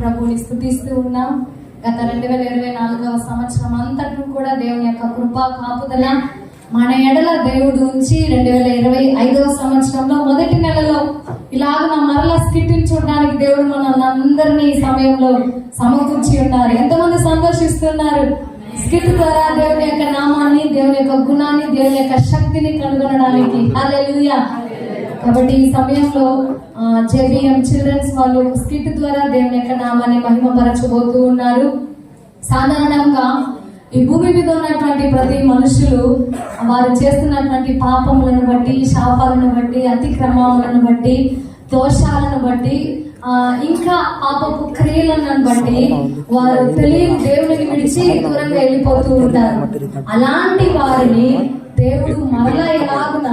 ప్రభుని స్తుతిస్తూ ఉన్నాం. గత 2024వ సంవత్సరం అంతటూ కూడా దేవుని యొక్క కృపా కాపుదల మన ఎడల దేవుడు ఉంచి 2025వ సంవత్సరంలో మొదటి నెలలో ఇలాగ మరలా స్కిట్ని చూడడానికి దేవుడు మన అందరినీ ఈ సమయంలో సమకూర్చి ఉన్నారు. ఎంతమంది సంతోషిస్తున్నారు? స్కిట్ ద్వారా దేవుని యొక్క నామాన్ని, దేవుని యొక్క గుణాన్ని, దేవుని యొక్క శక్తిని కనుగొనడానికి. హల్లెలూయా. కాబట్టి ఈ సమయంలో జేబీఎం చిల్డ్రన్స్ వాళ్ళు స్కిట్ ద్వారా దేవుని యొక్క నామాన్ని మహిమపరచబోతూ ఉన్నారు. సాధారణంగా ఈ భూమి మీద ఉన్నటువంటి ప్రతి మనుషులు వారు చేస్తున్నటువంటి పాపములను బట్టి, శాపాలను బట్టి, అతిక్రమాలను బట్టి, దోషాలను బట్టి, ఇంకా పాపపు క్రియలను బట్టి వారు తెలియని దేవుడిని విడిచి దూరంగా వెళ్ళిపోతూ ఉంటారు. అలాంటి వారిని దేవుడు మరలా ఎలాగున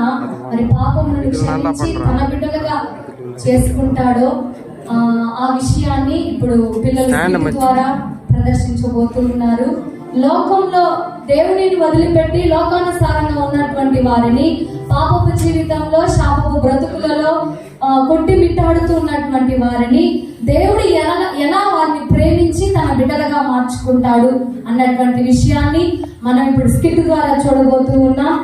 మరి పాపములను క్షమించి తన బిడ్డలుగా చేసుకుంటాడో ఆ విషయాన్ని ఇప్పుడు పిల్లలు ద్వారా ప్రదర్శించబోతూ ఉన్నారు. లోకంలో దేవుడిని వదిలిపెట్టి లోకానుసారంగా ఉన్నటువంటి వారిని, పాపపు జీవితంలో, శాపపు బ్రతుకులలో కొట్టి మిట్టాడుతూ ఉన్నటువంటి వారిని దేవుడు ఎలా వారిని ప్రేమించి తన బిడ్డలుగా మార్చుకుంటాడు అన్నటువంటి విషయాన్ని మనం ఇప్పుడు స్కిట్ ద్వారా చూడబోతూ ఉన్నాం.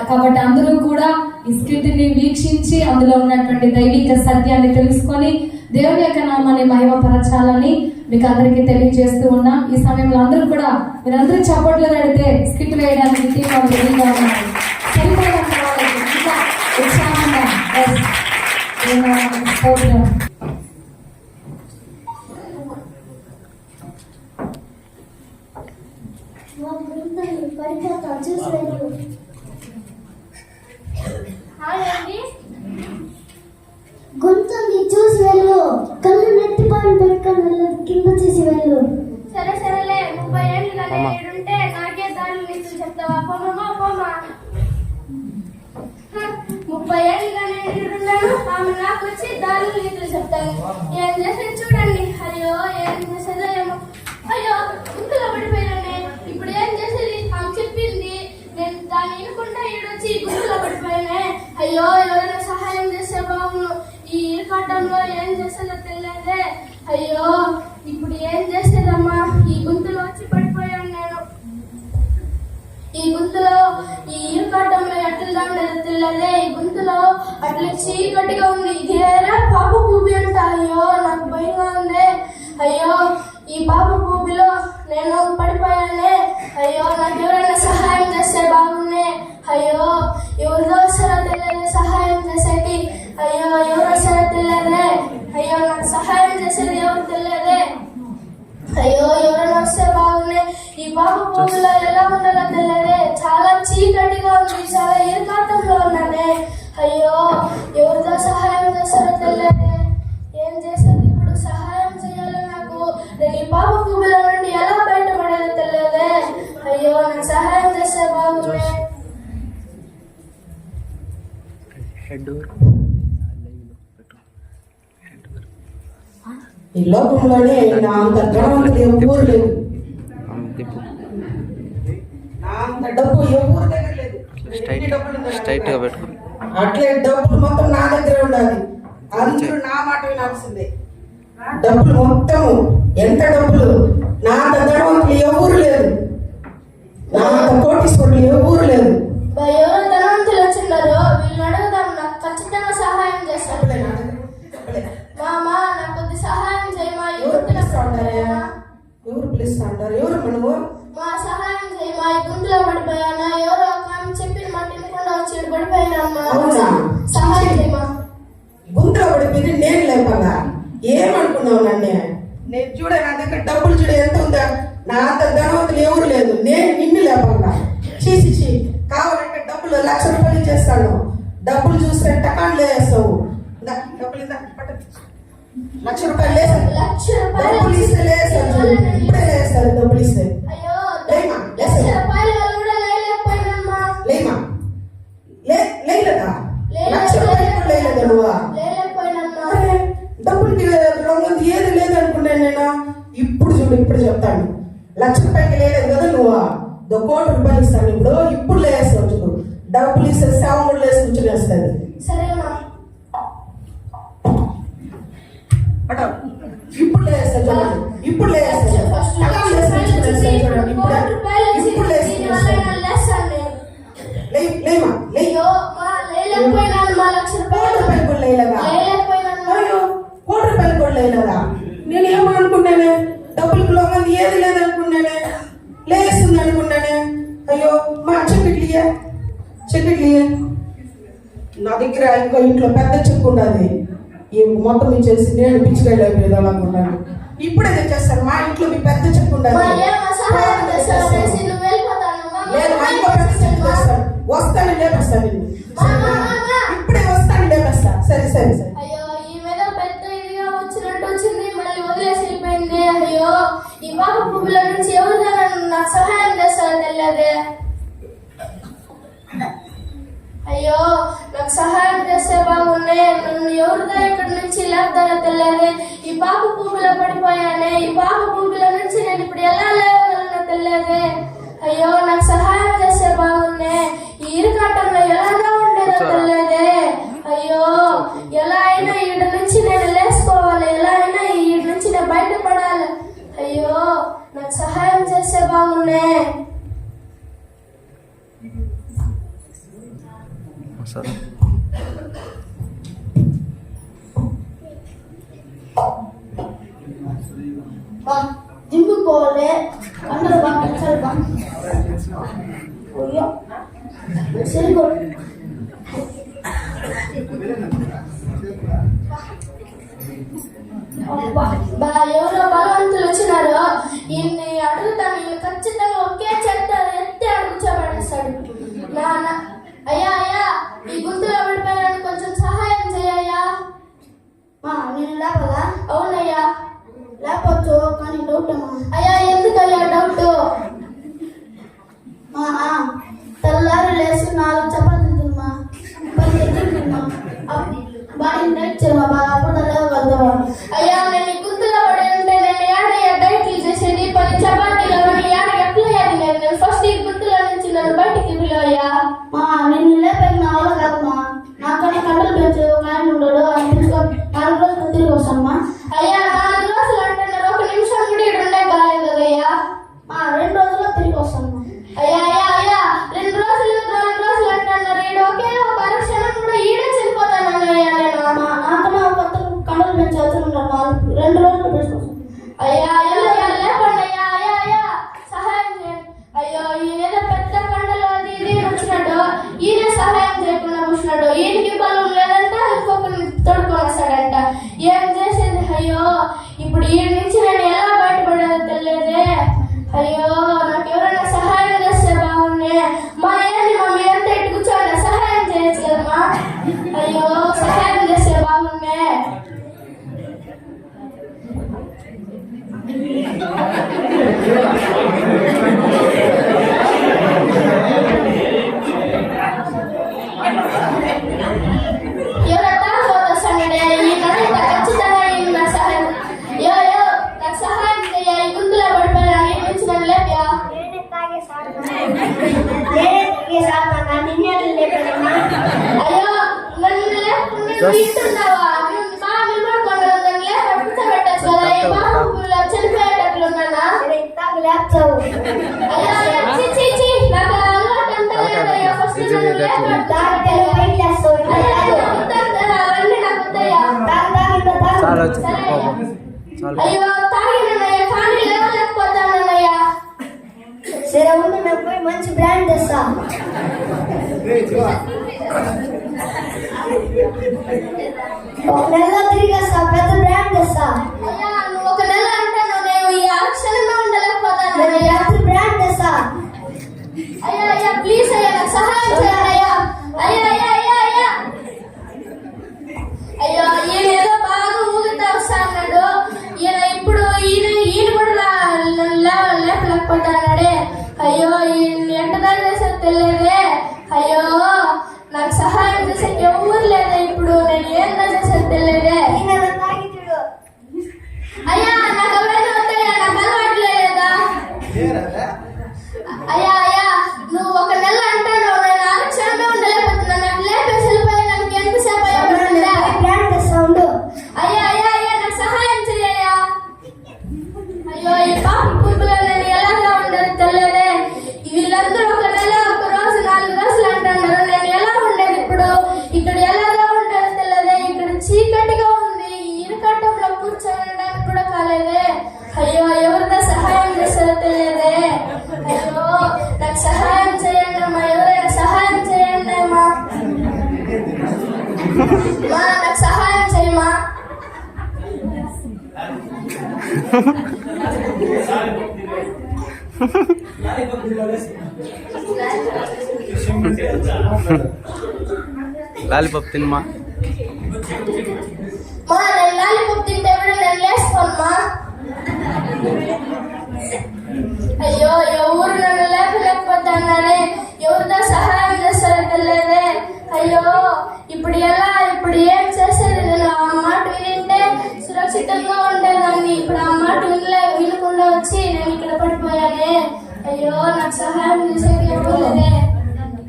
కాబట్టి అందరూ కూడా ఈ స్కిట్ ని వీక్షించి అందులో ఉన్నటువంటి దైవిక సత్యాన్ని తెలుసుకొని దేవుని యొక్క నామాన్ని మహిమపరచాలని మీకు అందరికీ తెలియజేస్తూ ఉన్నాం. ఈ సమయంలో అందరూ కూడా మీరందరూ చప్పట్లు పెడితే స్కిట్ వేయడానికి రెడీగా ఉన్నారు. సరిపోయినంత వాళ్ళకి ఇంకా ఉత్సాహంగా గొంతుంది చూసి వెళ్ళు, కళ్ళు నెత్తి పైన పెట్టుకొని వెళ్ళు, కింద చూసి వెళ్ళు. సరే సరేలే, 30 ఏళ్ళు ఉంటే నాకే దారులు నీతులు చెప్తావా? పోమా పోమా. 30 ఏళ్ళున్నాను, ఆమె నాకు వచ్చి దారులు నీతులు చెప్తాను. ఏం చేసేది చూడండి. అయ్యో ఏం చేసేదో ఏమో. అయ్యో ఇంట్లో పడిపోయానే, ఇప్పుడు ఏం చేసేది? ఆమె చెప్పింది, నేను దాన్ని వినుకుంటా ఈడొచ్చి గుంపులో పడిపోయానే. అయ్యో ఎవరైనా సహాయం చేసే బాబును, ఈ ఇరుకాటంలో ఏం చేసేదో తెలియదే. అయ్యో ఇప్పుడు ఏం చేసేదమ్మా? ఈ గుంతులో వచ్చి పడిపోయాను నేను. ఈ గుంతులో, ఈ ఇరుకాటంలో ఎట్లా ఉండేదో తెలియదే. ఈ గుంతులో అట్లా చీకటిగా ఉంది. ఇదేరా పాప భూమి అంట. అయ్యో నాకు భయంగా ఉంది. అయ్యో ఈ పాప భూమిలో నేను పడిపోయానే. అయ్యో నాకు ఎవరైనా సహాయం చేస్తే బాగుండే. అయ్యో ఎవరిదో వస్తారో తెలియదే సహాయం చేసేది. అయ్యో ఎవరు వస్తారో తెలియదే. అయ్యో నాకు సహాయం చేసేది ఎవరు తెలియదే. అయ్యో ఎవరైనా వస్తే బాగుండే. ఈ పాప భూమిలో ఎలా ఉండాలో తెలియదే. చాలా చీకటిగా ఉంది, చాలా ఇరుకాటంలో ఉన్నానే. అయ్యో ఎవరిదో సహాయం చేస్తారో తెలియదే. ఏం చేసేది ఇప్పుడు? సహాయం చేయాలి నాకు. నేను ఈ పాప భూమిలో నుండి ఎలా బయటపడేదో తెలియదే. అయ్యో నాకు సహాయం చేస్తే బాగుండే. ఈ లోకంలోనే నా అంత ధనవంతులు ఎవరు లేదు, నా అంత డబ్బు ఎవరి దగ్గర లేదు. అట్లే డబ్బులు మొత్తం నా దగ్గర ఉండాలి. అందరూ నా మాట వినాల్సిందే. డబ్బులు మొత్తం ఎంత డబ్బులు, నా అంత ధనవంతులు ఎవరు లేదు, నా అంత కోటీశ్వరులు ఎవరు లేదు. ఎవరు ధనవంతులు వచ్చిండారో వీళ్ళని అడుగుదాం, నాకు ఖచ్చితంగా సహాయం చేస్తారు. మామా నాకు కొద్ది సహాయం చేయమా? ఎవరు పిలుస్తా అంటారు? ఎవరు మనము? మా సహాయం చేయమా? ఈ గుంతులో పడిపోయానా? ఎవరో ఒక ఆమె చెప్పిన మాట వినకుండా వచ్చి పడిపోయానమ్మా. సహాయం చేయమా? గుంతులో పడిపోయింది నేను లేపగా. ఏమనుకున్నావు నన్ను? నేను చూడ, నా దగ్గర డబ్బులు చూడ ఎంత ఉందా, నా అంత ధనవంతులు ఎవరు లేదు. నేను నిన్ను లేపగా. చీచి కావాలంటే డబ్బులు 1,00,000 రూపాయలు చేస్తాను. డబ్బులు చూస్తే టకాన్లు వేస్తావు. డబ్బులు 1,00,000 రూపాయలు లేసాను. డబ్బులు ఇస్తే లేసాను. ఇప్పుడే లేస్తారు డబ్బులు ఇస్తే. అయ్యో లేమా లేమా లేలేదా? 1,00,000 రూపాయలు లేలేదా నువ్వా? డబ్బులు ఏది లేదు అనుకున్నాను నేను. ఇప్పుడు చూడు, ఇప్పుడు చెప్తాను. 1,00,000 రూపాయలకి లేదు కదా నువ్వు, 1,00,00,000 రూపాయలు ఇస్తాను. ఇప్పుడు లేస్తావు చూడు. డబ్బులు ఇస్తే సేవలు లేసి కూర్చొని వేస్తుంది. సరేనా? ఇప్పుడు లేస్తా చూడండి, ఇప్పుడు లేస్తా అలారం లేస్తా చూడండి, ఇప్పుడు లేస్తా లేమా లే అయ్యో మా లేలేకపోయినాను మా 1,00,000 రూపాయలు రూపాయలు కూడా లేలేదా? లేలేకపోయినాను అయ్యో ₹1,00,000 కూడా లేలేదా? నేను ఏమనుకున్నానే, డబ్బులకు లోగా ఏది లేదనుకున్నానే, లేస్తుంది అనుకున్నానే. అయ్యో మా చెక్కిట్లియే నా దగ్గర ఇంకో ఇంట్లో పెద్ద చెక్కు ఉన్నది, ఈ మొత్తం ఇచ్చేసి నేను పిచ్చికాయలు అయిపోయేది అనుకున్నాను. ఇప్పుడే తెచ్చేస్తాను, మా ఇంట్లో మీ పెద్ద చెక్కు ఉన్నది. లేదు మా ఇంకో పెద్ద చెక్కు తెస్తాను, వస్తాను లేపేస్తాను నిన్ను. ఇప్పుడే వస్తాను లేపేస్తా. సరే సరే సరే. అయ్యో ఈ మీద పెద్ద ఇదిగా వచ్చినట్టు వచ్చింది, మళ్ళీ వదిలేసి వెళ్ళిపోయింది. అయ్యో ఈ పాప పువ్వుల నుంచి ఎవరైనా నాకు సహాయం చేస్తారో తెలియదే. అయ్యో నాకు సహాయం చేస్తే బాగుండే, నన్ను ఎవరిదా ఇక్కడ నుంచి లేపుతారో తెలియదే. ఈ పాప పువ్వులో పడిపోయానే, ఈ పాప పువ్వుల నుంచి నేను ఇప్పుడు ఎలా లేవగలనో తెలియదే. అయ్యో నాకు సహాయం చేస్తే బాగుండే, ఈ ఇరుకాటంలో ఎలాగా ఉండేదో తెలియదే. అయ్యో ఎలా అయినా ఈడ నుంచి నేను లేసుకోవాలి, ఎలా అయినా ఈడ నుంచి నేను బయటపడాలి. అయ్యో నాకు సహాయం చేస్తే బాగుండే. జిమ్ము పోలే అందరూ బాగా సరిగో ఎవరో బలవంతులు వచ్చినారో ఈయన్ని అడుగుతాను, ఈయన ఖచ్చితంగా ఒకే చెత్త ఎత్తి అడుగుచోబడేస్తాడు. నాన్న అయ్యా అయ్యా ఈ గుంతులో పడిపోయాను, కొంచెం సహాయం చేయయ్యా. నేను లేపదా? అవునయ్యా లేపచ్చు, కానీ డౌట్ అమ్మా. అయ్యా ఎందుకయ్యా డౌట్? తెల్లారి లేచి 4 చపాతీలు తిమ్మా, 10 ఎగ్గులు తిమ్మా, బాడీ డైట్ చేయమా, బాగా అప్పుడు వెళ్తావా? అయ్యా నేను ఈ గుంతులో పడి ఉంటే నేను ఏడయ్యా డైట్లు చేసేది, 10 చపాతీలు అని ఏడ ఎట్లా తినేది? నేను ఫస్ట్ ఈ గుంతులో నుంచి నన్ను బయటికి పిలువయ్యా. నిన్ను లేపేది నా వల్ల కాదమ్మా, నాకన్నా కండలు పెంచు క్లైంట్ ఉండడు అని పిలుచుకో, 4 రోజులు తిరిగి వస్తామ్మా. అయ్యా 4 రోజులు అంటున్నారు, 1 నిమిషం కూడా ఇక్కడ ఉండే కాలేదు కదయ్యా. 2 రోజుల్లో తిరిగి వస్తామ్మా. అయ్యా అయ్యా అయ్యా 2 రోజులు 4 రోజులు అంటున్నారు, ఈడ ఒకే ఒక అరక్షణం కూడా ఈడే చనిపోతానయ్యా నేను. నాకన్నా ఒక కండలు పెంచి అవుతున్నారు, 2 రోజులు తీసుకొస్తాను. అయ్యా అయ్యా లేపండి అయ్యా, అయ్యా అయ్యా సహాయం చేయండి. అయ్యో ఈయన పెద్ద కండలు అది ఇది వచ్చినట్టు ఈయన సహాయం చేయకుండా కూర్చున్నాడు, ఈయనకి బలం లేదంట, ఇంకొకరిని తోడుకొని వస్తాడంట. ఏం చేసేది? అయ్యో ఇప్పుడు ఈ నుంచి నేను ఎలా బయటపడేదో తెలియదే. అయ్యో నాకు ఎవరైనా సహాయం చేస్తే బాగుండే. మా ఏంటి మమ్మీ అంతా ఇటు కూర్చోండి, సహాయం చేయొచ్చు కదమ్మా. అయ్యో సహాయం చేస్తే బాగుండే. ఎవరైనా వస్తానండి, ఈ నడక ఖచ్చితంగా ఈయన నాకు సహాయం. యో యో నాకు సహాయం చేయ, ఈ గుంతులో పడిపోయాను, ఈ నుంచి నన్ను లేపయా. అయ్యో నన్ను లేకుండా ఇంటున్నావా? బాగా నిలబడుకోండి, నన్ను లేక కూర్చోబెట్టచ్చు కదా. ఈ బాబులో చనిపోయేటట్లున్నానా? అయ్యో చీ చీ చీ నాకు అలవాటు అంతా లేదయ్యా. ఫస్ట్ నన్ను లేపట్టు. అవన్నీ నాకు వద్దయ్యా. అయ్యో తాగినయ్యా, కానీ లేవలేకపోతానయ్యా. సరే ఉండి నేను పోయి మంచి బ్రాండ్ తెస్తా. ఒక నెలలో తిరిగేస్తా, పెద్ద బ్రాండ్ తెస్తా. అయ్యా నువ్వు 1 నెల అంటాను, నేను ఈ అక్షరంలో ఉండలేకపోతాను. రాత్రి బ్రాండ్ తెస్తా. అయ్యా అయ్యా ప్లీజ్ అయ్యా నాకు సహాయం చేయండి అయ్యా. అయ్యా అయ్యా అయ్యా అయ్యా అయ్యో ఈయన ఏదో బాగా ఊగుతా వస్తా అన్నాడు. ఈయన ఇప్పుడు ఈయన కూడా లేపలేకపోతా అన్నాడే. అయ్యో ఈయన ఎంటదారి చేసేది తెలియదే. అయ్యో నాకు సహాయం చేసే ఎవరు లేదా, ఇప్పుడు నేను ఏం చేసేది తెలియదే. లాలీపాప్ తినమా. మా నేను లాలీపాప్ తింటే కూడా నేను లేస్తానమ్మా. అయ్యో ఎవరు నన్ను లేపలేకపోతున్నారే, ఎవరితో సహాయం చేస్తారో తెలియదే. అయ్యో ఇప్పుడు ఎలా, ఇప్పుడు ఏం చేసేది? నేను ఆ మాట వింటే సురక్షితంగా ఉండేదాన్ని. ఇప్పుడు ఆ మాట వినకుండా వచ్చి నేను ఇక్కడ పడిపోయానే. అయ్యో నాకు సహాయం చేసేది ఎవరు లేదే.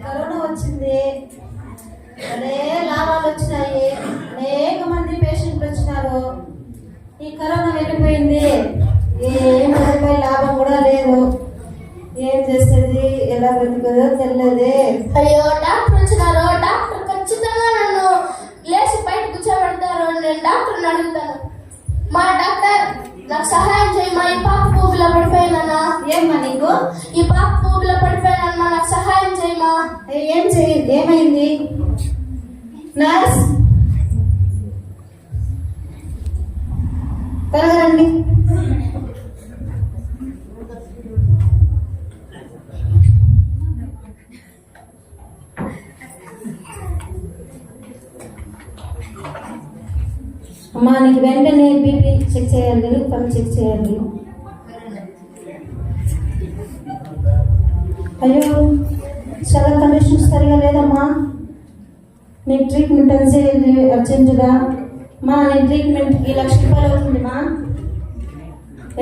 కరోనా వచ్చింది, అదే లాభాలు వచ్చినాయి, అనేక మంది పేషెంట్లు వచ్చినారు. ఈ కరోనా వెళ్ళిపోయింది, ఏం పడిపోయి లాభం కూడా లేదు. ఏం చేసేది, ఎలా బ్రతుకుదో తెలియదే. అయ్యో డాక్టర్ వచ్చినారు, డాక్టర్ ఖచ్చితంగా నన్ను లేచి బయట కూర్చోబెడతారు. నేను డాక్టర్ని అడుగుతాను, మా డాక్టర్ నాకు సహాయం చేయమా, ఈ పాప ఊబిలో పడిపోయినా. ఏమ్మా నీకు? ఈ పాప ఊబిలో పడిపోయినా, నాకు సహాయం చేయమా. ఏమైంది? నర్స్ త్వరగా రండి. అమ్మా నీకు వెంటనే బీపీ చెక్ చేయాలి, పని చెక్ చేయాలి. అయ్యో చాలా కండిషన్స్ సరిగా లేదమ్మా, నీకు ట్రీట్మెంట్ చేయాలి అర్జెంటుగా. మా నీ ట్రీట్మెంట్కి 1,00,000 రూపాయలు అవుతుందిమా.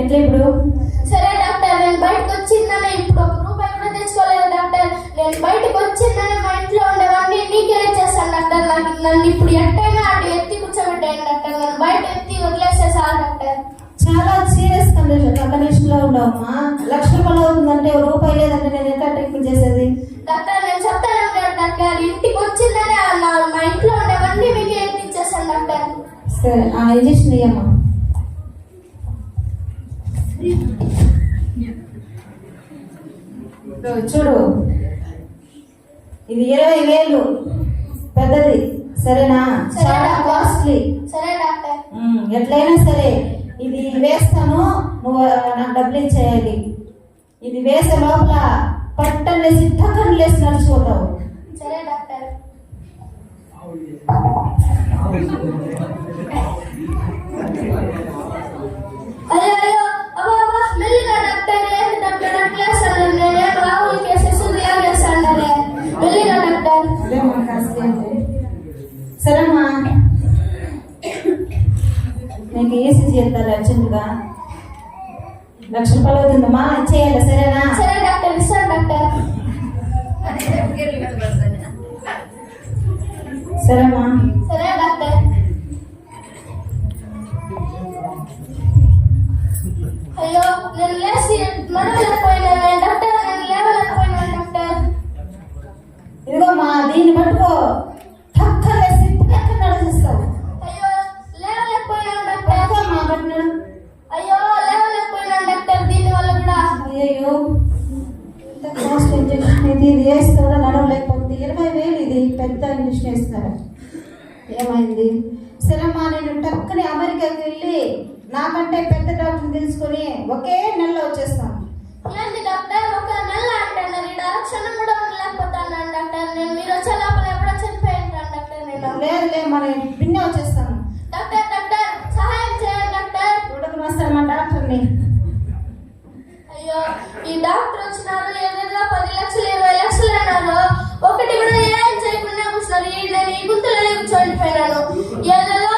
ఎట్లా ఇప్పుడు? సరే డాక్టర్, నేను బయటకు వచ్చిందని ఇప్పుడు ₹1 కూడా తెచ్చుకోలేదు డాక్టర్. నేను బయటకు వచ్చిందని మా ఇంట్లో ఉండేవాడిని నీకే ఇచ్చేస్తాను డాక్టర్. నన్ను ఇప్పుడు ఎట్టైనా అటు ఎత్తి కూర్చోబెట్టాను డాక్టర్. నన్ను బయట ఎత్తి వదిలేసేసాను డాక్టర్. చాలా సీరియస్ కండిషన్ లో ఉండవమ్మా. 1,00,000 రూపాయలు అవుతుందంటే ₹1 లేదంటే నేను ఎట్లా ట్రీట్మెంట్ చేసేది? డాక్టర్ నేను చెప్తాను డాక్టర్, ఇంటికి వచ్చిందని మా ఇంట్లో ఉండేవన్నీ మీకు ఎత్తి ఇచ్చేస్తాను డాక్టర్. సరే ఆ ఇంజక్షన్ ఇయ్యమ్మా. చూడు, ఇది 20,000 పెద్దది, సరేనా? సరే చాలా డాక్టర్. కాస్ట్లీ. సరే డాక్టర్. ఎట్లయినా సరే ఇది వేస్తాను, నువ్వు నాకు డబ్బులు ఇచ్చేయాలి. ఇది వేసే లోపల పట్టం లేసి టక్కన లేసి నడిచిపోతావు. సరే డాక్టర్. అయ్యో అయ్యో అబ్బా అబ్బా మెల్లిగా డాక్టర్, ఏంటి డాక్టర్ అట్లేస్తాను? నేనేం రాహుల్ కేసెస్ చేస్తాను మెల్లిగా డాక్టర్. అదేమ్మా కాస్ట్లీ అంటే. సరేమ్మా, నీకు ఈసీజీ చేస్తారు అర్జెంటుగా. 1,00,000 రూపాయలు అవుతుందమ్మా, ఇచ్చేయాలి సరేనా? సరే డాక్టర్, ఇస్తాను డాక్టర్. సరేమ్మా. సరే డాక్టర్. అయ్యో నేను లేచి నడవలేకపోయినాను డాక్టర్, నేను లేవలేకపోయినాను డాక్టర్. ఇదిగోమ్మా దీన్ని పట్టుకో, టక్కన లేసి టక్కన నడిచిస్తావు. అయ్యో లేవలేకపోయినాను డాక్టర్. పట్టుకోమ్మా, పట్టినాడు. అయ్యో లేవలేకపోయినాను డాక్టర్, దీనివల్ల కూడా. అయ్యో ఇంత కాస్ట్ ఇంజక్షన్ ఇది వేస్తే కూడా నడవలేకపోతుంది. 20,000 ఇది పెద్ద ఇంజక్షన్ వేస్తున్నారు. ఏమైంది? సరేమ్మా, నేను టక్కని అమెరికాకి వెళ్ళి నాకంటే పెద్ద డాక్టర్ని తెలుసుకొని ఒకే నెలలో వచ్చేస్తాను. ఏంటి డాక్టర్, ఒక నెల అంటున్నారు? ఈ క్షణం కూడా ఉండలేకపోతున్నాను డాక్టర్. నేను మీరు వచ్చే లోపల ఎప్పుడో చనిపోయింటాను డాక్టర్. నేను లేదు మన పిన్నే వచ్చేస్తాను. డాక్టర్ డాక్టర్ సహాయం చేయండి డాక్టర్. చూడకు వస్తాను మా డాక్టర్ని. అయ్యో ఈ డాక్టర్ వచ్చినారు, ఏదేదో 10 లక్షలు 20 లక్షలు అన్నారు. ఒకటి కూడా ఏం చేయకుండా కూర్చున్నారు. నేను ఈ గుంతలోనే కూర్చోండిపోయినాను. ఏదేదో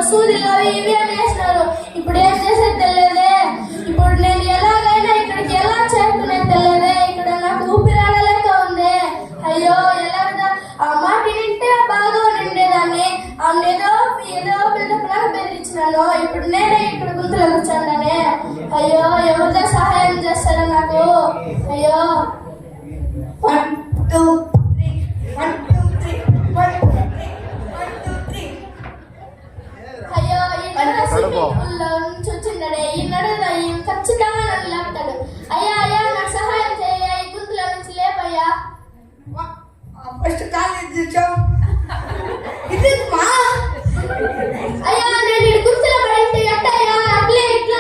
సూదిలో ఇవి అని వేసినారు. ఇప్పుడు ఏం చేసేది తెలియదే. ఇప్పుడు నేను ఎలాగైనా ఇక్కడికి ఎలా చేరుకునేది తెలియదే. ఇక్కడ నాకు ఊపిరాడలేక ఉంది. అయ్యో ఎలాగ ఆ మాట వింటే బాగా నిండేదాన్ని. ఆమె ఏదో ఏదో బిల్డప్లాగా బెదిరించినాను. ఇప్పుడు నేనే ఇక్కడ గుంతలో కూర్చోండానే. అయ్యో ఎవరిదో సహాయం చేస్తారో నాకు. అయ్యో 1 2 3 1 2 3 1 2 3 1 2 3. అయ్యో ఈ నడు స్విమ్మింగ్ పూల్ లో నుంచి వచ్చిందడే. ఈ నడుదా ఈ ఖచ్చితంగా నన్ను లేపుతాడు. అయ్యా అయ్యా నాకు సహాయం చేయ, ఈ గుంతలో నుంచి లేపయ్యా. ఫస్ట్ కాలేజ్ చూచాం ఇది మా అయ్యా నేను ఈ గుంతలో పడింటే ఎట్టయ్యా? అట్లే ఇట్లా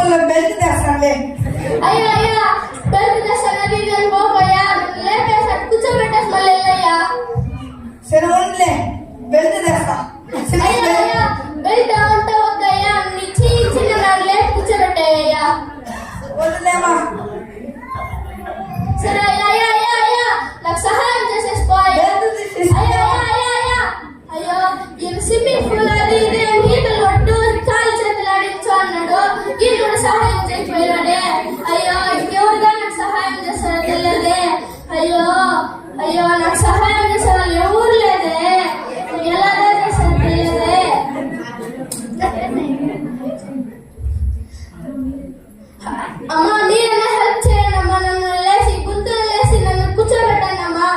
లోపల బెల్ట్ తెస్తానులే. అయ్యా అయ్యా బెల్ట్ తెస్తానని నేను పోపోయా లేపేసి కూర్చోబెట్టేసి మళ్ళీ వెళ్ళయ్యా. సరే ఉండలే, బెల్ట్ తెస్తా. అయ్యా అయ్యా బెల్ట్ అంతా వద్దయ్యా, నీ చిన్న నన్ను లేపి కూర్చోబెట్టాయ్యా. వదిలేమా. సరే అయ్యా అయ్యా అయ్యా అయ్యా నాకు సహాయం చేసేసిపోయా. అయ్యా అయ్యా అయ్యా అయ్యో ఈయన స్విమ్మింగ్ పూల్ అది ఇది నీళ్ళు ఒడ్డు కాలు చేతులు ఆడించు అన్నాడు. ఈయన కూడా సహాయం చేయకపోయాడే. అయ్యో ఇంకెవరుగా నాకు సహాయం చేస్తారో తెలియదే. అయ్యో అయ్యో నాకు సహాయం చేసే వాళ్ళు ఎవరు లేదే. ఎలాగే చేస్తారో తెలియదే. అమ్మా మీరైనా హెల్ప్ చేయండి అమ్మా. నన్ను లేచి గుంతలు లేచి నన్ను కూర్చోబెట్టండి అమ్మా.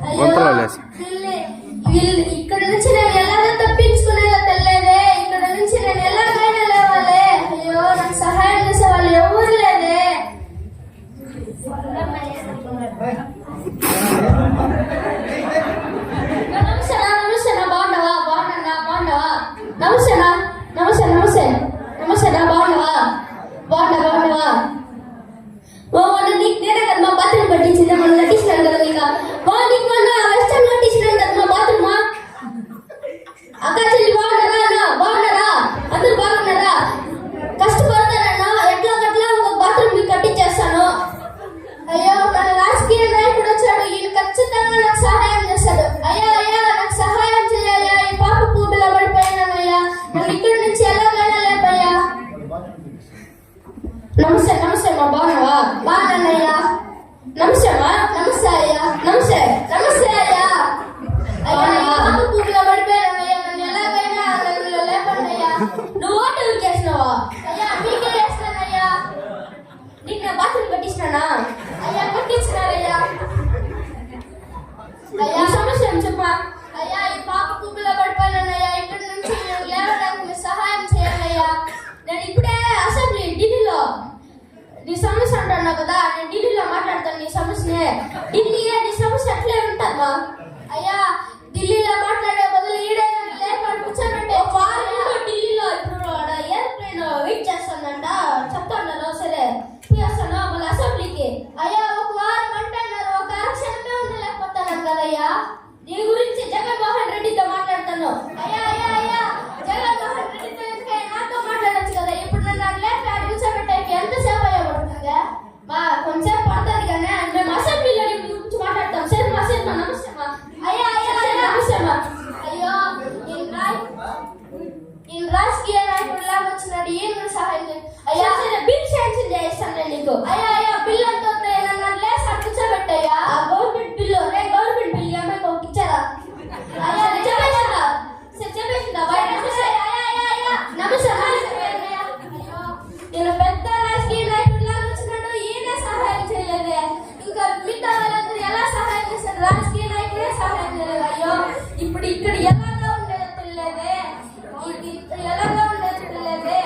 అయ్యో వీళ్ళు ఇక్కడ నుంచి నేను ఎలాగో తప్పించుకునేదో తెలియదే. ఇక్కడ నుంచి నేను ఎలాగైనా లేవాలి. అయ్యో నాకు సహాయం చేసే వాళ్ళు ఎవరు లేదే. నమస్తేనా నమస్తేనా బాగున్నావా బాగున్నా బాగున్నావా నమస్తేనా నమస్తే నమస్తే నమస్తేనా బాగున్నావా బాగున్నావా మొన్న నీకు నేనే కదా మా బాత్రూమ్ పట్టించింది. మొన్న నటించినాను కదా నీకు నీకు మొన్న వెస్టర్న్ నటించినాను కదా మా బాత్రూమ్. అక్క చెల్లి బాగున్నారా అన్న బాగున్నారా అందరు బాగున్నారా? కష్టపడతానన్నా ఎట్లా గట్లా ఒక బాత్రూమ్ మీకు కట్టించేస్తాను. అయ్యో మన రాజకీయ నాయకుడు వచ్చాడు. ఈయన ఖచ్చితంగా నాకు సహాయం చేస్తాడు. అయ్యా అయ్యా నాకు సహాయం చేయ్యా. ఈ పాప పూటలో పడిపోయానయ్యా. నన్ను ఇక్కడి నుంచి ఎలాగైనా లేపయ్యా. నమస్తే నమస్తే మా బాగున్నావా బాగున్నానయ్యా. నమస్తే అమ్మా నమస్తే అయ్యా నమస్తే నమస్తే అయ్యా. అయ్యా ఈ పాప పూటలో పడిపోయానయ్యా. నన్ను ఎలాగైనా నన్ను లేపండి అయ్యా. నువ్వు ఓటు చేసినావా? అయ్యా మీకే చేస్తానయ్యా. నీకు నా బాత్రూమ్ కట్టించినానా? అయ్యా కట్టించినారయ్యా. అయ్యా సమస్య ఏం చెప్పా? అయ్యా ఈ పాప కుబ్బిలో పడిపోయానయ్యా. ఇక్కడి నుంచి నేను లేవడానికి మీరు సహాయం చేయాలి అయ్యా. నేను ఇప్పుడే అసెంబ్లీ ఢిల్లీలో నీ సమస్య అంటున్నా కదా, నేను ఢిల్లీలో మాట్లాడతాను నీ సమస్యనే. ఢిల్లీయే నీ సమస్య అట్లే ఉంటుందా? అయ్యా ఢిల్లీలో మాట్లాడే బదులు ఈడే లేకుండా కూర్చోబెట్టే. ఢిల్లీలో ఇప్పుడు ఏరోప్లేన్ వెయిట్ చేస్తానంట చెప్తాను. సరే చేస్తాను మళ్ళీ అసెంబ్లీకి. అయ్యా ఒక వారం అంటున్నారు, ఒక అరక్షణమే ఉండలేకపోతాను కదయ్యా. దీని గురించి జగన్మోహన్ రెడ్డితో మాట్లాడతాను. అయ్యా అయ్యా అయ్యా జగన్మోహన్ రెడ్డితో నాతో మాట్లాడచ్చు కదా. ఇప్పుడు నన్ను లేపి ఆడ కూర్చోబెట్టాకి ఎంతసేపు అయ్యా పడుతుంది? కొంచెం పడుతుంది కానీ మేము అసెంబ్లీలో గురించి మాట్లాడతాం. సరే మా సరే మా నమస్తే మా. అయ్యా అయ్యా నమస్తే మా. అయ్యో ఈయన రాజకీయ నాయకుడు లాగా వచ్చినాడు. ఈయన సహాయం చేయండి అయ్యా. సరే బిల్ శాంక్షన్ చేయిస్తాను నేను నీకు. అయ్యా అయ్యా బిల్ అంతా నన్ను లేసి అక్కడ కూర్చోబెట్టయ్యా. గవర్నమెంట్ బిల్లు గవర్నమెంట్ బిల్ ఏమైనా ఒకటి ఇచ్చారా? అయ్యా చెప్పేసిందా? సరే చెప్పేసిందా బయట? అయ్యా అయ్యా అయ్యా నమస్తే అయ్యో ఈయన పెద్ద రాజకీయ నాయకుడు లాగా వచ్చినాడు. ఈయన సహాయం చేయలేదే. ఇంకా మిగతా వాళ్ళందరూ ఎలా సహాయం చేశారు? రాజకీయ నాయకుడే సహాయం చేయలేదు. అయ్యో ఇప్పుడు ఇక్కడ ఎలాగా ఉండేదో తెలియదే. ఎలాగా ఉండేదో తెలియదే.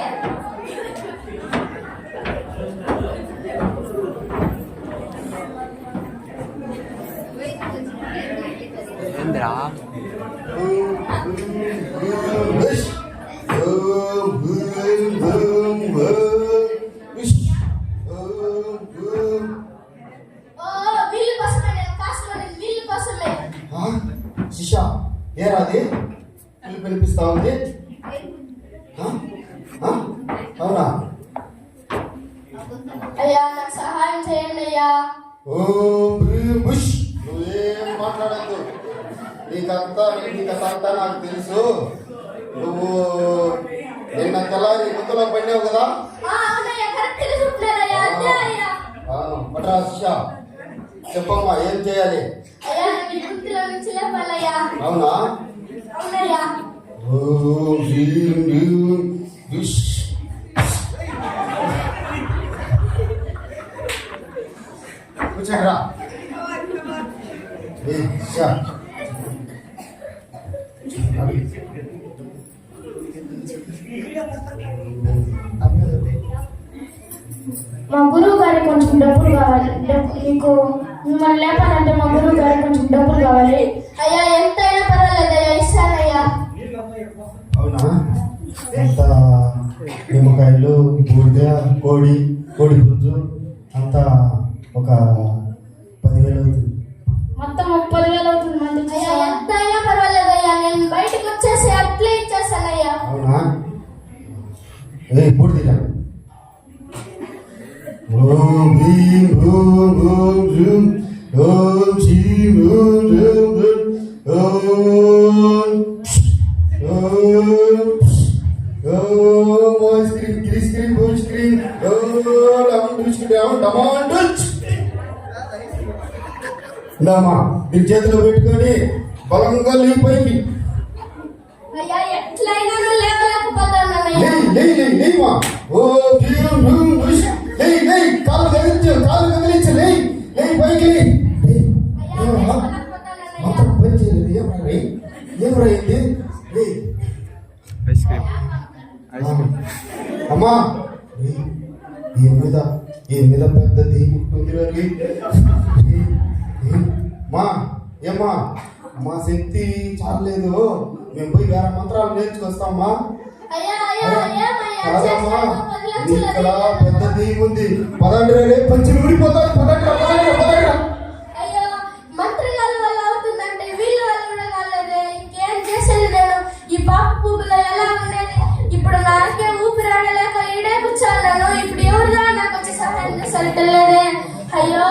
వీళ్ళ కోసమే నేను కాసుకోండి. వీళ్ళ కోసమే. శిషా ఏరాది పిలుపు వినిపిస్తా ఉంది. అవునా? అయ్యా నాకు సహాయం చేయండి అయ్యా. నువ్వేం మాట్లాడద్దు. నీకంతా నాకు తెలుసు. నువ్వు నిన్న తెల్లారి గుంతలో పడినావు కదా. అవునయ్యా కరెక్ట్ గా చెప్తున్నారయ్యా. అంతే అయ్యా. పట్రా శిషా చెప్పమ్మా ఏం చేయాలి? అయ్యా నేను గుంతలో నుంచి లేపాలయ్యా. అవునా? అవునయ్యా. కూర్చోరా. మా గురువు గారికి కొంచెం డబ్బులు కావాలి. మీకు మిమ్మల్ని లేపాలంటే మా గురువు గారికి కొంచెం డబ్బులు కావాలి. అయ్యా ఎంతైనా పర్వాలేదయ్యా ఇస్తానయ్యా. అవునా? ఎంత నిమ్మకాయలు, బూడిద, కోడి పుంజు అంతా ఒక 10,000 అవుతుంది. మొత్తం 30,000 అవుతుంది మంది. అయ్యా ఎంత అయినా పర్వాలేదయ్యా, నేను బయటకు వచ్చేసి అట్లే ఇచ్చేస్తానయ్యా. అవునా? బూడిద ఓం భీం ఓం ఓం జూం ఓం శీం ఓం జూం ఓం ఓం ఓం ఐస్ క్రీమ్ క్రీస్ క్రీమ్ బూస్ క్రీమ్ ఓం లెమన్ జ్యూస్ డౌన్ టమాటో నామా మీ చేతిలో పెట్టుకొని బలంగా లేపి పైకి అయ్యా ఎట్లయినా లేవలేకపోతానయ్యా. లేమా ఓ భీం భూం భూష్ లే కాలు కదిలించు లే పైకి మొత్తం పని చేయలేదు. ఏమరైంది? అమ్మా ఈ మీద పెద్ద దీపుంది. ఏమ్మా మా శక్తి చాలేదు, మేము పోయి వేరే మంత్రాలు నేర్చుకొస్తామా? కాదమ్మా, ఇక్కడ పెద్ద దీపం ఉంది. పదండి పంచులు ఊడిపోతాయి. పదండి. అయ్యో మంత్రిగాల వల్ల అవుతుందంటే వీళ్ళ వల్ల కూడా కాలేదే. ఇంకేం చేసేది నేను? ఈ పాప పువ్వులో ఎలా ఉండేది? ఇప్పుడు నాకే ఊపిరాడలేక ఈడే కూర్చోన్నాను. ఇప్పుడు ఎవరుదా నాకు వచ్చి సహాయం చేసేటలేదే? అయ్యో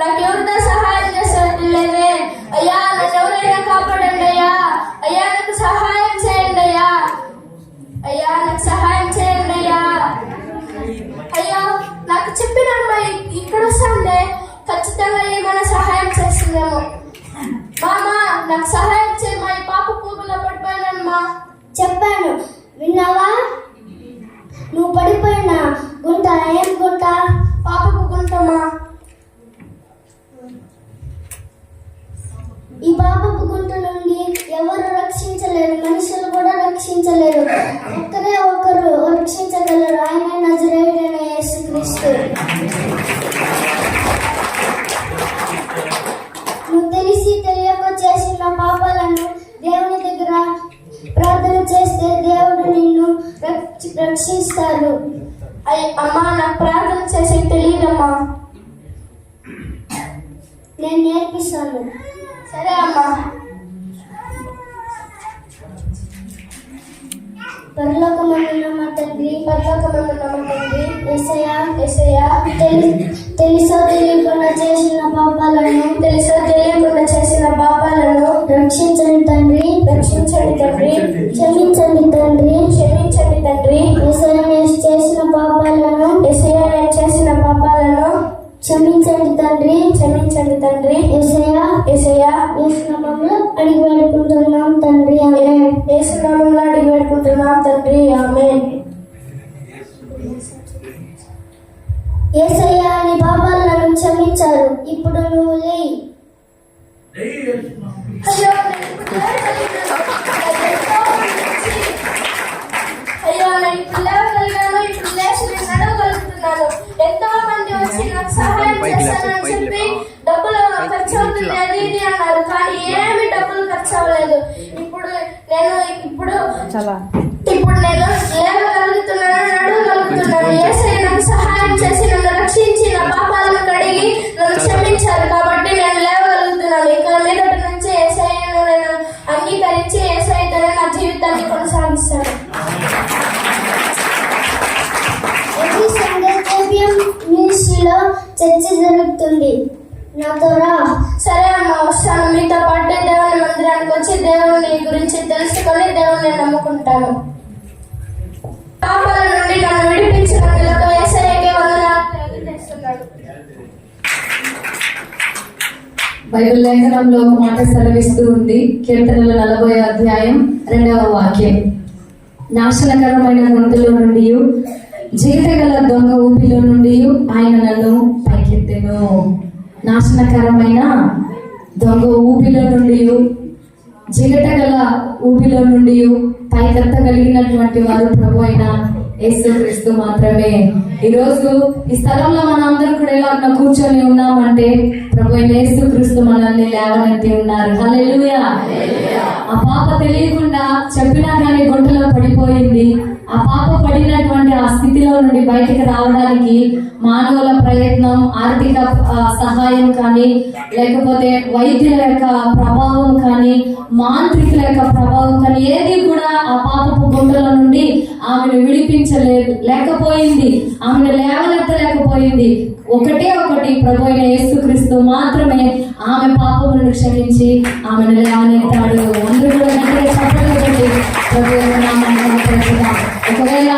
నాకు ఎవరిదా సహాయం చేసేటలేదే? అయ్యా నన్ను ఎవరైనా కాపాడండి అయ్యా. అయ్యా నాకు సహాయం చేయండి అయ్యా. అయ్యా నాకు సహాయం చేయండి అయ్యా. అయ్యో నాకు చెప్పిన అమ్మాయి ఇక్కడ వస్తుందే, ఖచ్చితంగా ఏమైనా సహాయం చేస్తుందేమో. మామా నాకు సహాయం చేయమ్మా, ఈ పాప పువ్వులో పడిపోయానమ్మా. చెప్పాను విన్నావా? నువ్వు పడిపోయిన గుంట ఏం గుంట? పాపకు గుంటమ్మా. ఈ పాపపు గుంట నుండి ఎవరు రక్షించలేరు, మనుషులు కూడా రక్షించలేరు. ఒక్కరే ఒకరు రక్షించగలరు, ఆయన నజరేయుడైన యేసుక్రీస్తు. నువ్వు తెలిసి తెలియక చేసిన పాపాలను దేవుని దగ్గర ప్రార్థన చేస్తే దేవుడు నిన్ను రక్షిస్తాడు. అమ్మా నాకు ప్రార్థన చేసి తెలియదమ్మా. నేను నేర్పిస్తాను. సరే అమ్మా. పరలోకమందున్న మా తండ్రి, యేసయ్యా, తెలుసో తెలియకుండా చేసిన పాపాలను రక్షించండి తండ్రి. క్షమించండి తండ్రి. యేసయ్యా నేను చేసిన పాపాలను క్షమించండి తండ్రి. యేసయ్యా యేసు నామములో అడిగి వేడుకుంటున్నాం తండ్రి. ఆమేన్. యేసు నామములో అడిగి వేడుకుంటున్నాం తండ్రి. ఆమేన్. యేసయ్యా నీ పాపాలను క్షమించారు, ఇప్పుడు నువ్వు లేయి. అయ్యో నేను ఇప్పుడు లేవగలిగాను, ఇప్పుడు లేచి నేను నడవగలుగుతున్నాను. ఎంతో మంది వచ్చి నాకు సహాయం చేస్తానని చెప్పి డబ్బులు ఖర్చు అవుతుంది అది ఇది అన్నారు, కానీ ఏమి డబ్బులు ఖర్చు అవ్వలేదు. ఇప్పుడు నేను లేవగలుగుతున్నాను, నడవగలుగుతున్నాను. యేసయ్య నాకు సహాయం చేసి నన్ను రక్షించి నా పాపాలను కడిగి నన్ను క్షమించారు కాబట్టి నేను లేవగలుగుతున్నాను. ఇక మీదటి నుంచి యేసయ్యను నేను అంగీకరించి యేసయ్యతోనే నా జీవితాన్ని కొనసాగిస్తాను. ప్రతి సండే మినిస్ట్రీలో చర్చ జరుగుతుంది, నాతో రా. సరే అమ్మ వస్తాను. మీతో పాటే దేవుని మందిరానికి వచ్చి దేవుని గురించి తెలుసుకొని దేవుని నమ్ముకుంటాను. పాపాల నుండి నన్ను విడిపించినందుకు యేసయ్యకే వందనాలు తెలియజేస్తున్నాను. బైబిల్ లేఖనంలో ఒక మాట సెలవిస్తూ ఉంది. కీర్తనల 40వ అధ్యాయం 2వ వాక్యం. నాశనకరమైన గుంటలో నుండి, జీతగల దొంగ ఊపిలో నుండి ఆయన నన్ను పైకెత్తెను. నాశనకరమైన దొంగ ఊపిలో నుండి, జిగటగల ఊపిలో నుండి పైకెత్తగలిగినటువంటి వారు ప్రభు అయిన యేసుక్రీస్తు మాత్రమే. ఈరోజు ఈ స్థలంలో మన అందరూ కూడా ఇలా కూర్చొని ఉన్నామంటే ప్రభు అయిన యేసుక్రీస్తు మనల్ని లేవనెత్తి ఉన్నారు. హల్లెలూయా. ఆ పాప తెలియకుండా చెప్పినా కానీ గుంటలో పడిపోయింది. ఆ పాప పడినటువంటి ఆ స్థితిలో నుండి బయటికి రావడానికి మానవుల ప్రయత్నం, ఆర్థిక సహాయం కానీ, లేకపోతే వైద్యుల యొక్క ప్రభావం కానీ, మాంత్రికుల యొక్క ప్రభావం కానీ ఏది కూడా ఆ పాపపు గుండెల నుండి ఆమెను లేకపోయింది, ఆమెను లేవనెత్తలేకపోయింది. ఒకటే ఒకటి, ప్రభు అయిన యేసుక్రీస్తు మాత్రమే ఆమె పాపములను క్షమించి ఆమెను లేవనెత్తాడు. అందరూ కూడా గట్టిగా చప్పట్లు కొట్టి ప్రభు యొక్క నామాన్ని ఘనపరచుదాం. ఒకవేళ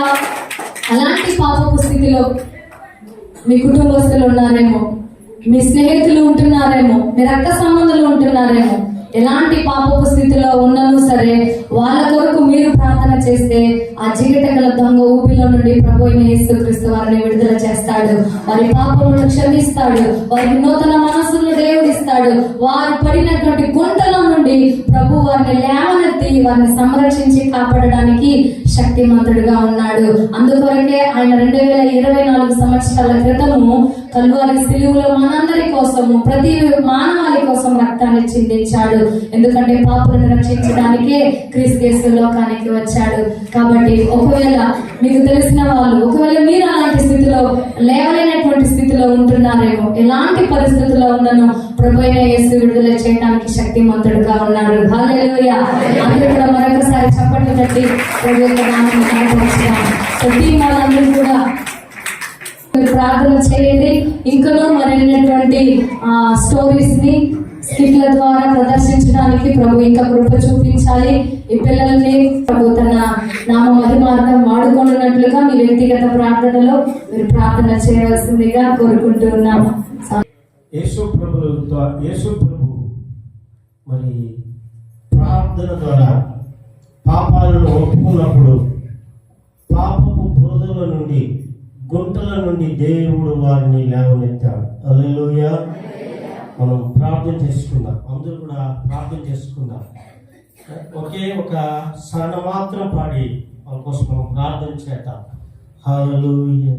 అలాంటి పాపపు స్థితిలో మీ కుటుంబస్తులు ఉన్నారేమో, మీ స్నేహితులు ఉంటున్నారేమో, మీ రక్త సంబంధులు ఉంటున్నారేమో, ఎలాంటి పాపపు స్థితిలో ఉన్నను సరే వాళ్ళ కొరకు మీరు ప్రార్థన చేస్తే ఆ జిగట గల దొంగ ఊపిలో నుండి ప్రభు అయిన యేసుక్రీస్తు వారిని విడుదల చేస్తాడు. వారి పాపములను క్షమిస్తాడు. వారికి నూతన మనస్సును దేవుడిస్తాడు. వారు పడినటువంటి గుంటల నుండి ప్రభు వారిని లేవనెత్తి వారిని సంరక్షించి కాపాడడానికి శక్తిమంతుడుగా ఉన్నాడు. అందుకొరకే ఆయన 2024 సంవత్సరాల క్రితము కల్వారి సిలువలో మనందరి కోసము, ప్రతి మానవాళి కోసం రక్తాన్ని చిందించాడు. ఎందుకంటే పాపులను రక్షించడానికే క్రీస్తు యేసు లోకానికి వచ్చాడు. కాబట్టి ఒకవేళ మీకు తెలిసిన వాళ్ళు, ఒకవేళ మీరు అలాంటి స్థితిలో లేవలేనటువంటి స్థితిలో ఉంటున్నారేమో, ఎలాంటి పరిస్థితుల్లో ఉన్నను ప్రభు అయిన యేసు విడుదల చేయడానికి శక్తిమంతుడుగా ఉన్నాడు. హల్లెలూయా. అందరూ కూడా మరొకసారి చప్పట్లు తట్టి ప్రభు యొక్క నామాన్ని కనపరుచుదాం. వాళ్ళందరూ కూడా ప్రార్థన చేయండి. ఇంకనూ మరిన్నటువంటి స్టోరీస్ ని స్కిట్ల ద్వారా ప్రదర్శించడానికి ప్రభు ఇంకా కృప చూపించాలి. ఈ పిల్లల్ని ప్రభు తన నామ మహిమార్థం వాడుకున్నట్లుగా మీ వ్యక్తిగత ప్రార్థనలో మీరు ప్రార్థన చేయవలసిందిగా కోరుకుంటున్నాము. యేసు ప్రభు మరి ప్రార్థన ద్వారా పాపాలను ఒప్పుకున్నప్పుడు పాపపు బురదల నుండి, గుంటల నుండి దేవుడు వారిని లేవనెత్తాడు. హల్లెలూయా. మనం ప్రార్థన చేసుకుందాం. అందరూ కూడా ప్రార్థన చేసుకుందాం. ఒకే ఒక సరణ మాత్రం పాడి వాళ్ళ కోసం మనం ప్రార్థన చేద్దాం. హల్లెలూయా.